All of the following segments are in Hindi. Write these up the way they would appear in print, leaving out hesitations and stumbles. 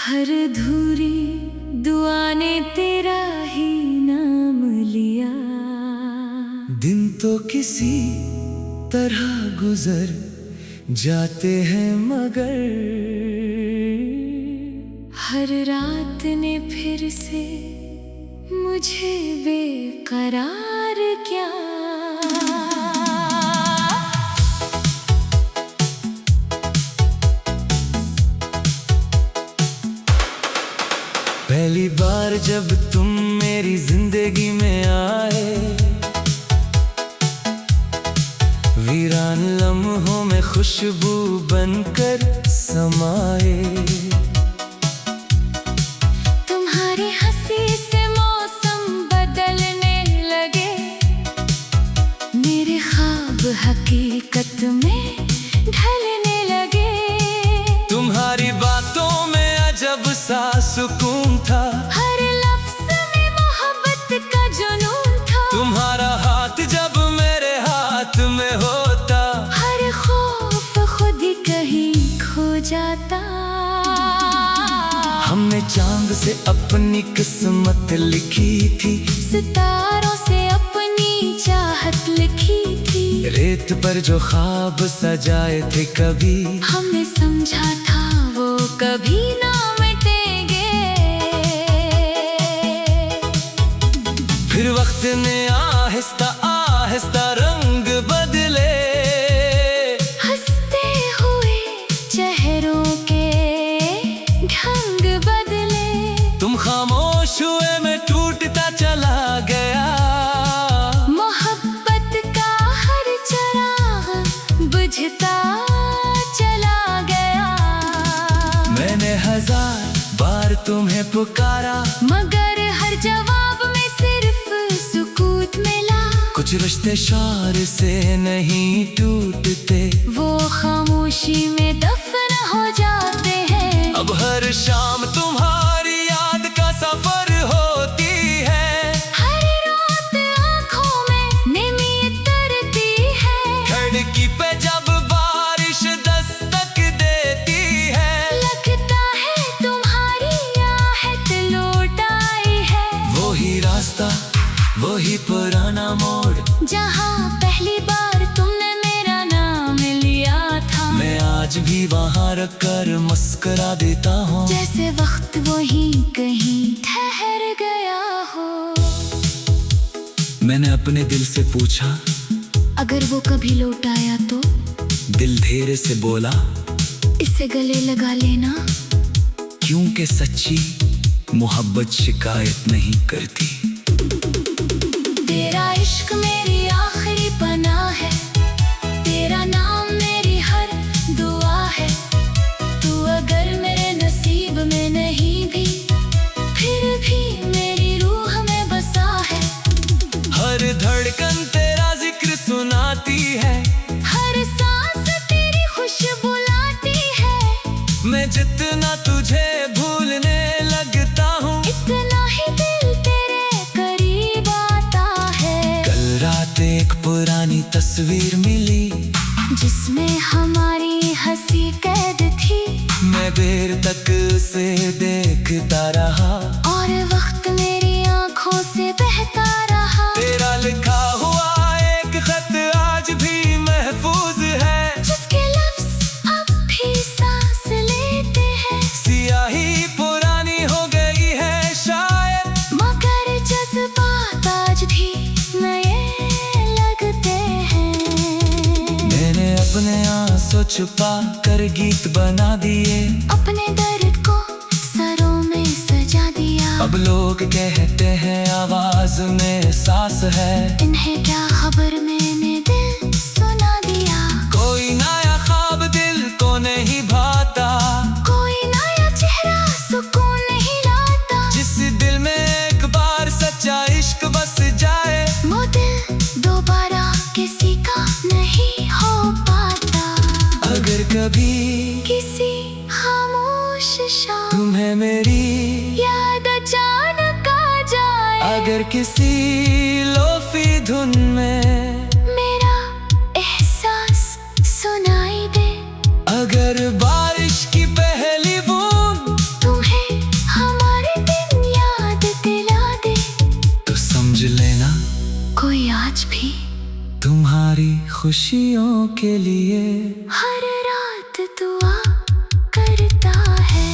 हर अधूरी दुआ ने तेरा ही नाम लिया। दिन तो किसी तरह गुजर जाते हैं मगर हर रात ने फिर से मुझे बेकरार किया। पहली बार जब तुम मेरी जिंदगी में आए, वीरान लम्हों में खुशबू बनकर समाए। तुम्हारी हंसी से मौसम बदलने लगे, मेरे ख्वाब हकीकत में ढलने लगे। तुम्हारी बातों में अजब सा सुकून था, हर लफ्ज़ में मोहब्बत का जुनून था। तुम्हारा हाथ जब मेरे हाथ में होता, हर खौफ खुद ही कहीं खो जाता। हमने चांद से अपनी किस्मत लिखी थी, सितारों से अपनी चाहत लिखी थी। रेत पर जो ख्वाब सजाए थे कभी, हमने समझा था वो कभी ना मिटेंगे। फिर वक्त ने आहिस्ता आहिस्ता रंग बदले, हंसते हुए चेहरों के ढंग बदले। तुम खामोश हुए मैं टूटता चला गया। मोहब्बत का हर चिराग बुझता चला गया। मैंने 1000 बार तुम्हें पुकारा, मगर हर जवाब में सिर्फ सुकूत मिला। कुछ रिश्ते शोर से नहीं टूटते, वो खामोशी में दफन हो जाते हैं। अब हर शाम तुम्हारी याद का सफर होती है। हर रात आँखों में नमी उतरती है। खिड़की पे जब बारिश दस्तक देती है, लगता है तुम्हारी आहट लौट आई है। वही रास्ता वही पुराना मोड़, जहाँ पहली बार तुमने मेरा नाम लिया था। मैं आज भी वहाँ रख कर मुस्कुरा देता हूँ, जैसे वक्त वहीं कहीं ठहर गया हो। मैंने अपने दिल से पूछा, अगर वो कभी लौट आया तो दिल धीरे से बोला, इसे गले लगा लेना। क्योंकि सच्ची मोहब्बत शिकायत नहीं करती। तेरा इश्क मेरी आखिरी पनाह है, तेरा नाम मेरी हर दुआ है। तू अगर मेरे नसीब में नहीं भी, फिर भी मेरी रूह में बसा है। हर धड़कन तेरा जिक्र सुनाती है, हर सांस तेरी खुशबू लाती है। मैं जितना तुझे भूलने लगता हूँ, इतना ही दिल तेरे करीब आता है। कल रात एक पुरानी तस्वीर मिली, जिसमें हमारी हंसी कैद थी। मैं देर तक उसे देखता रहा, और वक्त मेरी आंखों से बहता रहा। तेरा लिखा हुआ एक खत आज भी महफूज है, जिसके लफ्ज़ अब भी सांस लेते हैं। सियाही पुरानी हो गई है शायद, मगर जज्बात आज भी नए लगते हैं। मैंने अपने आंसू छुपा कर गीत बना दिए, अपने दर्द को सरों में सजा दिया। अब लोग कहते हैं आवाज में सांस है, इन्हें क्या खबर मैंने दिल सुना दिया। कोई नया ख्वाब दिल को नहीं भाता, कोई नया चेहरा सुकून नहीं लाता। जिस दिल में एक बार सच्चा इश्क बस जाए, वो दिल दोबारा किसी का नहीं हो पाता। अगर कभी किसी खामोश शाम तुम्हें मेरी याद अचानक आ जाए, अगर किसी लोफी धुन में मेरा एहसास सुनाई दे, अगर बारिश की पहली बूंद तुम्हें खुशियों के लिए हर रात दुआ करता है।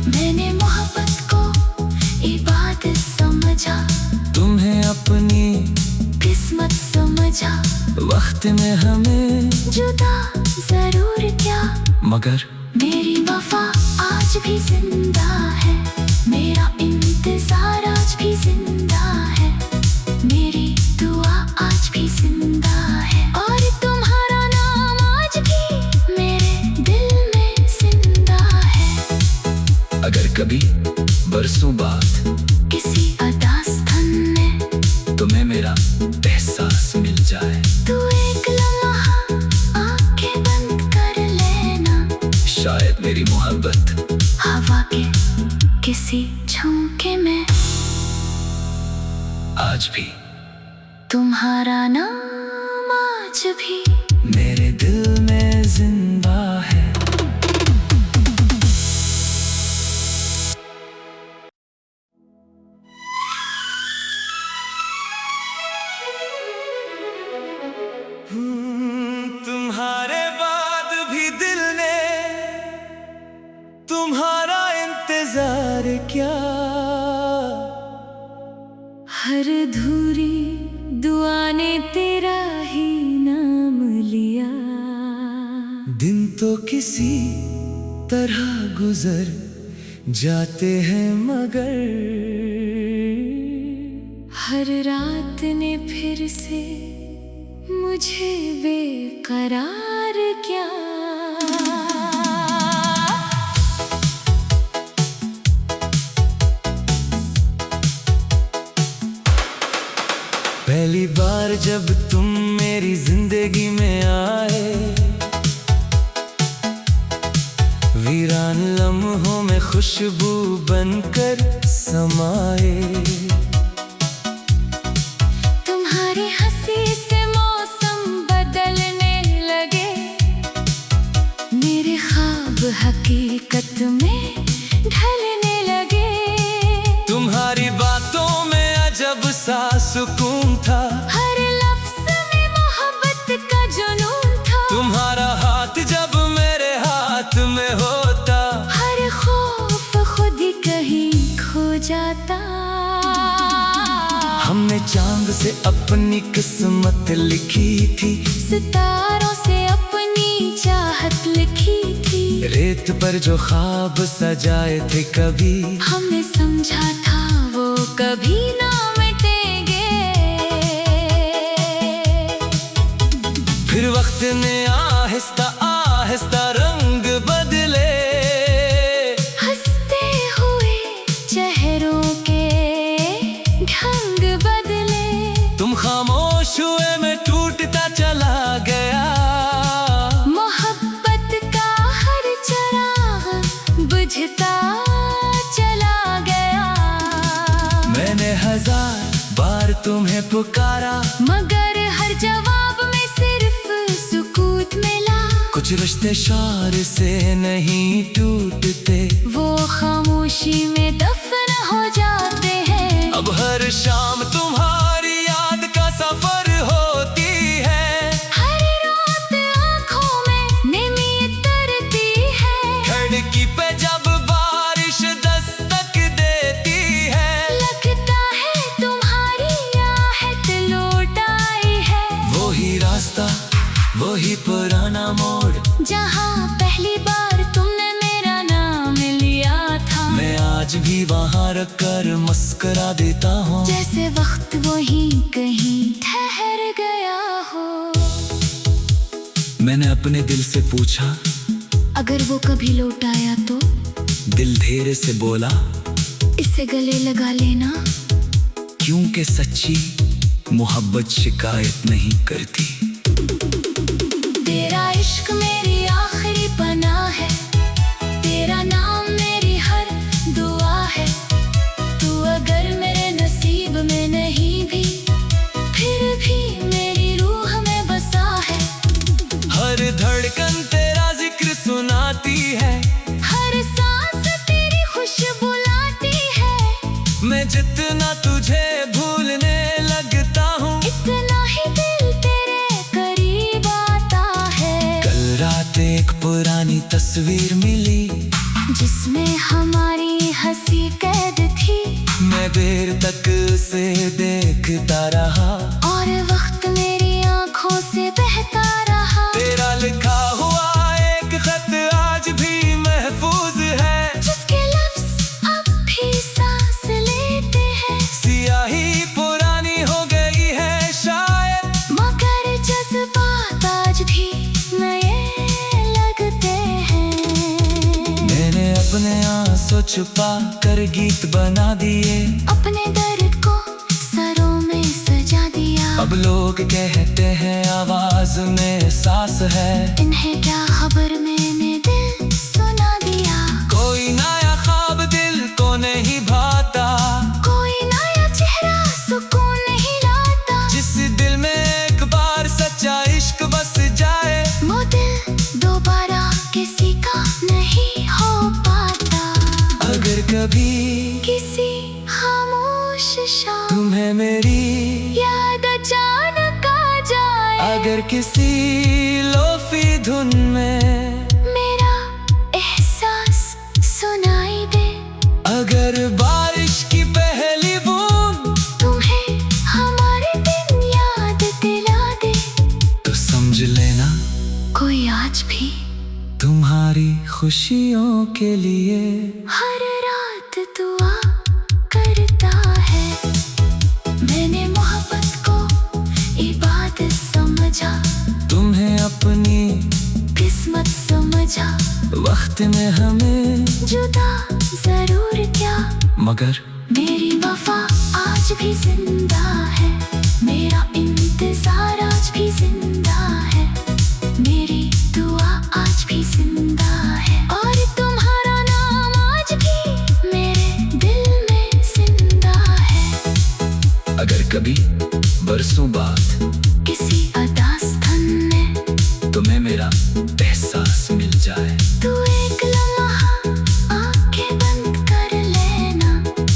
मैंने मोहब्बत को इबादत समझा, तुम्हें अपनी किस्मत समझा। वक्त में हमें जुदा जरूर क्या, मगर मेरी वफा आज भी जिंदा है। मेरा इंतजार आज भी जिंदा है। मेरी दुआ आज भी जिंदा है। और तुम्हारा नाम आज भी मेरे दिल में जिंदा है। अगर कभी बरसों बाद किसी अदास्थान में तुम्हें मेरा एहसास मिल जाए, तू एक लम्हा आंखें बंद कर लेना। शायद मेरी मोहब्बत हवा के किसी झोंके में आज भी, तुम्हारा नाम आज भी मेरे दिल में जिंदा है। तुम्हारे बाद भी दिल ने तुम्हारा इंतजार क्या। हर अधूरी दुआ ने तेरा ही नाम लिया। दिन तो किसी तरह गुजर जाते हैं, मगर हर रात ने फिर से मुझे बेकरार क्या। पहली बार जब तुम मेरी जिंदगी में आए, वीरान लम्हों में खुशबू बनकर समाए। तुम्हारी हंसी से मौसम बदलने लगे, मेरे ख्वाब हकीकत में ढलने लगे। तुम्हारी बातों में अजब सा सुकून था, हर लफ्ज़ में मोहब्बत का जुनून था। तुम्हारा हाथ जब मेरे हाथ में होता, हर खौफ खुद ही कहीं खो जाता। हमने चांद से अपनी किस्मत लिखी थी, सितारों से अपनी चाहत लिखी थी। रेत पर जो ख्वाब सजाए थे कभी, हमने समझा था वो कभी ना मिटेंगे। फिर वक्त ने आहिस्ता आहिस्ता रंग बदले, हंसते हुए चेहरों के ढंग बदले। तुम खामोश हुए मैं टूटता चला गया। मोहब्बत का हर चिराग बुझता चला गया। मैंने 1000 बार तुम्हें पुकारा, मगर हर जवाब में सिर्फ सुकूत मिला। कुछ रिश्ते शार से नहीं टूटते, वो खामोशी में दफन हो जाते हैं। अब हर शाम तुम्हारी याद का सफर होती है। हर रात आँखों में नमी उतरती है। खिड़की पे जब बारिश दस्तक देती है, लगता है तुम्हारी आहट लौट आई है। वही रास्ता वही पुराना मोड़, जहाँ पहली बार तुमने मेरा नाम लिया था। मैं आज भी वहाँ रख कर मुस्कुरा देता हूँ, जैसे वक्त वहीं कहीं ठहर गया हो। मैंने अपने दिल से पूछा, अगर वो कभी लौट आया तो दिल धीरे से बोला, इसे गले लगा लेना। क्योंकि सच्ची मोहब्बत शिकायत नहीं करती। तेरा इश्क मेरी आखिरी पनाह है। तेरा नाम मेरी हर दुआ है। तू अगर मेरे नसीब में नहीं भी, फिर भी मेरी रूह में बसा है। हर धड़कन तेरा जिक्र सुनाती है, हर सांस तेरी खुशबू लाती है। मैं जितना तुझे भूलने लगता हूँ, इतना ही दिल तेरे करीब पुरानी तस्वीर मिली जिसमें हमारी हंसी कैद थी। मैं देर तक उसे देखता रहा और वक्त मेरी आंखों से बहता रहा। तेरा लिखा हुआ एक खत आज भी महफूज है, जिसके लफ्ज अब भी सांस लेते हैं। सियाही पुरानी हो गई है शायद, मगर जज्बात आज भी नए लगते हैं। मैंने अपने आंसू छुपा कर गीत बना दिए, अपने दर्द को सरों में सजा दिया। अब लोग कहते हैं आवाज में सांस है, इन्हें क्या खबर मैंने दिल सुना दिया। कोई नया ख्वाब दिल को नहीं भाता, कोई नया चेहरा सुकून नहीं लाता। जिस दिल में एक बार सच्चा इश्क बस जाए, वो दिल दोबारा किसी का नहीं हो पाता। अगर कभी किसी खामोश शाम तुम्हें मेरी याद अचानक आ जाए, अगर किसी लोफी धुन में मेरा एहसास सुनाई दे, अगर बारिश की पहली बूंद तुम्हें हमारे दिन याद दिला दे, तो समझ लेना कोई आज भी तुम्हारी खुशियों के लिए हर रात दुआ करता है। मैंने मोहब्बत को इबादत समझा, तुम्हें अपनी किस्मत समझा। वक्त में हमें जुदा जरूर क्या, मगर मेरी वफा आज भी जिंदा है। मेरा इंतजार आज भी जिंदा है। मेरी दुआ आज भी जिंदा है। और तुम्हारा नाम आज भी मेरे दिल में जिंदा है। अगर कभी बरसों बाद किसी अदास्थन में तुम्हें मेरा एहसास मिल जाए, तू एक लम्हा आंखें बंद कर लेना।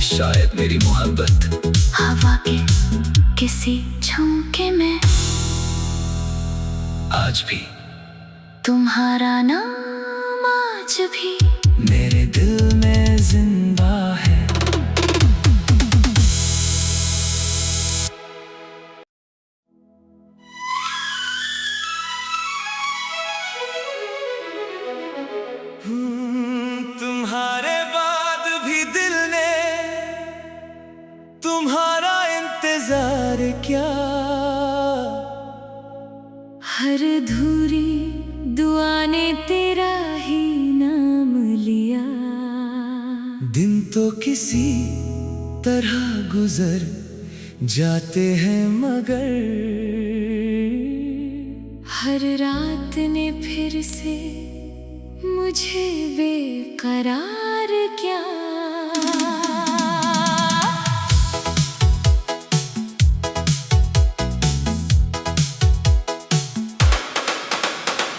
शायद मेरी मोहब्बत हवा के किसी झोंके में आज भी तुम्हारा नाम आज भी मेरे दिल में जिंदा है। तुम्हारे बाद भी दिल ने तुम्हारा इंतजार क्या, हर अधूरी दुआ ने तेरा ही नाम लिया। दिन तो किसी तरह गुजर जाते हैं मगर हर रात ने फिर से मुझे बेकरार क्या।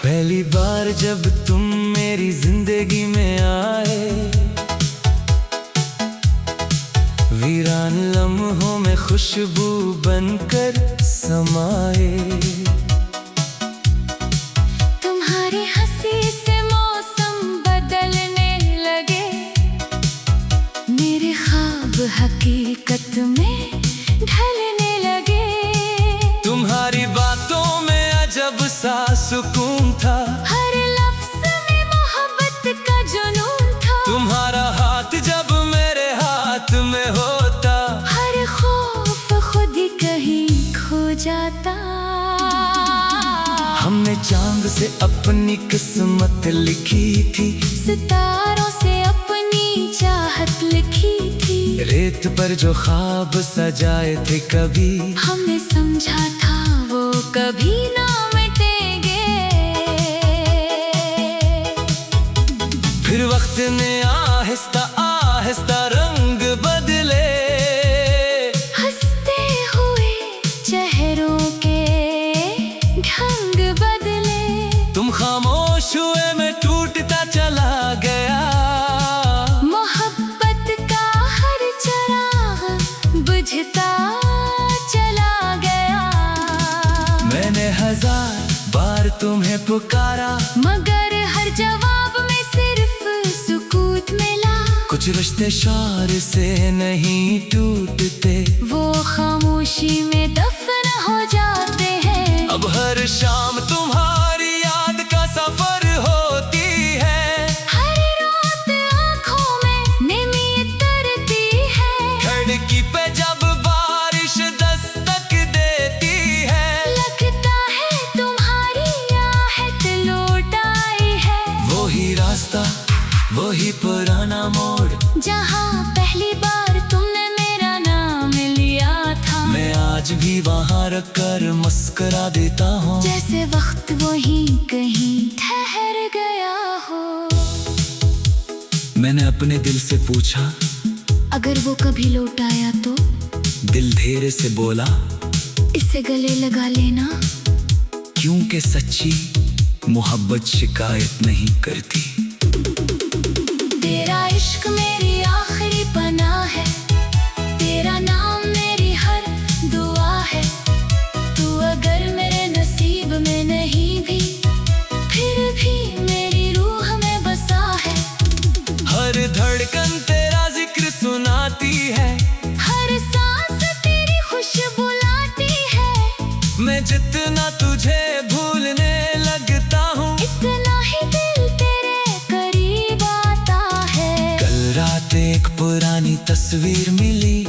पहली बार जब तुम मेरी जिंदगी में आए, वीरान लम्हों में खुशबू बनकर समाए। तुम्हारी हंसी से मौसम बदलने लगे, मेरे ख्वाब हकीकत में ढलने लगे। तुम्हारी बातों में अजब सा सुकून था, हर लफ्ज में मोहब्बत का जुनून था। तुम्हारा हाथ जब मेरे हाथ में होता, हर खौफ खुद ही कहीं खो जाता। हमने चांद से अपनी किस्मत लिखी थी, सितारों से अपनी चाहत लिखी थी। रेत पर जो ख्वाब सजाए थे कभी, हमने समझा था वो कभी ना मिटेंगे। फिर वक्त ने आहिस्ता आहिस्ता रंग बदले, हंसते हुए चेहरों के ढंग बदले। तुम खामोश हुए मैं टूटता चला गया, मोहब्बत का हर चिराग बुझता चला गया। मैंने हजार बार तुम्हें पुकारा, मगर हर कुछ रिश्ते शोर से नहीं टूटते, वो खामोशी में दफन हो जाते हैं। अब हर शाम तुम्हारी याद का सफर होती है, हर रात आँखों में नमी उतरती है। खिड़की पे जब बारिश दस्तक देती है, लगता है तुम्हारी आहट लौट आई है। वही रास्ता, वही पुराना मोड़, जहाँ पहली बार तुमने मेरा नाम लिया था। मैं आज भी वहाँ रख कर मुस्कुरा देता हूँ, जैसे वक्त वहीं कहीं ठहर गया हो। मैंने अपने दिल से पूछा, अगर वो कभी लौट आया तो? दिल धीरे से बोला, इससे गले लगा लेना। क्योंकि सच्ची मोहब्बत शिकायत नहीं करती। तेरा इश्क मेरी आखिरी पनाह है, तेरा नाम मेरी हर दुआ है। तू अगर मेरे नसीब में नहीं भी, फिर भी मेरी रूह में बसा है। हर धड़कन तेरा जिक्र सुनाती है, हर सांस तेरी खुशबू लाती है। मैं जितना तुझे भूलने लगता हूँ, इतना ही दिल तेरे करीब आता है। कल रात एक पुरानी तस्वीर मिली,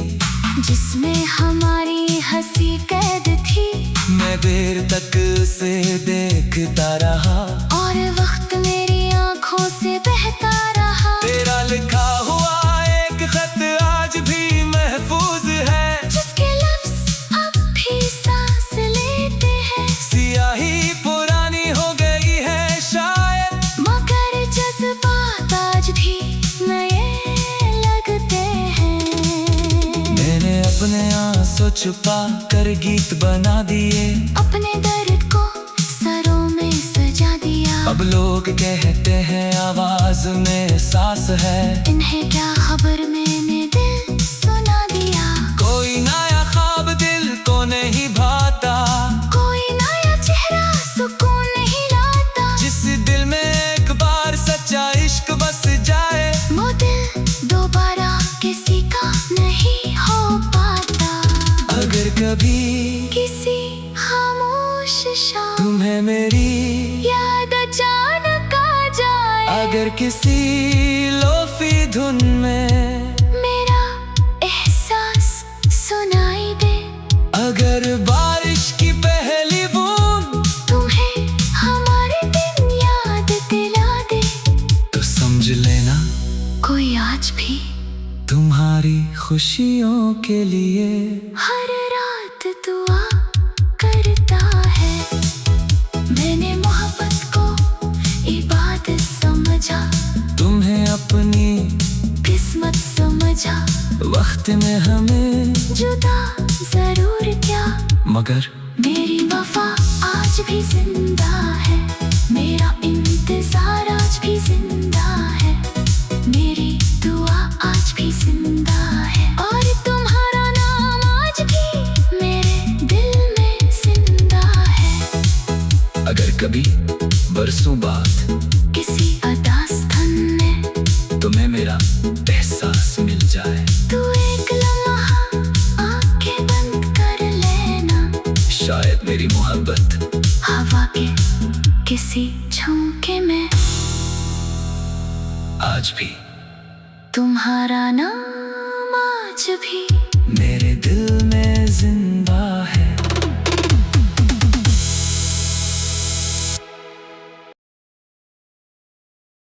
जिसमें हमारी हंसी कैद थी। मैं देर तक उसे देखता रहा, और वक्त मेरी आंखों से बहता रहा। तेरा लिखा हुआ एक खत आज भी महफूज है, जिसके लफ्ज अब भी सांस लेते हैं। सियाही पुरानी हो गई है शायद, मगर जज्बात आज भी नए लगते हैं। मैंने अपने आंसू छुपा कर गीत बना दिए, अपने दर्द को सरों में सजा दिया। अब लोग कहते हैं आवाज में सांस है, इन्हें क्या खबर, मैंने दिल सुना दिया। कोई नया ख्वाब दिल को नहीं भाता, कोई नया चेहरा सुकून नहीं लाता। जिस दिल में एक बार सच्चा इश्क बस जाए, वो दिल दोबारा किसी का नहीं हो पाता। अगर कभी किसी खामोश शाम तुम्हें मेरी याद अचानक आ जाए, अगर किसी लोफी धुन में मेरा एहसास सुनाई दे, अगर बारिश की पहली बूंद तुम्हें हमारे दिन याद दिला दे, तो समझ लेना कोई आज भी तुम्हारी खुशियों के लिए हर रात दुआ करता है। मैंने मोहब्बत को इबादत समझा, तुम्हें अपनी किस्मत समझा। वक्त में हमें जुदा जरूर क्या, मगर मेरी वफा आज भी जिंदा है। मेरा इंतजार आज भी जिंदा है। मेरी दुआ आज भी जिंदा है। और तुम्हारा नाम आज भी मेरे दिल में जिंदा है। अगर कभी बरसों बाद किसी अदास धन में तुम्हें मेरा एहसास मिल जाए, तू एक लम्हा आंखें बंद कर लेना। शायद मेरी मोहब्बत हवा के किसी झोंके में आज भी तुम्हारा नाम आज भी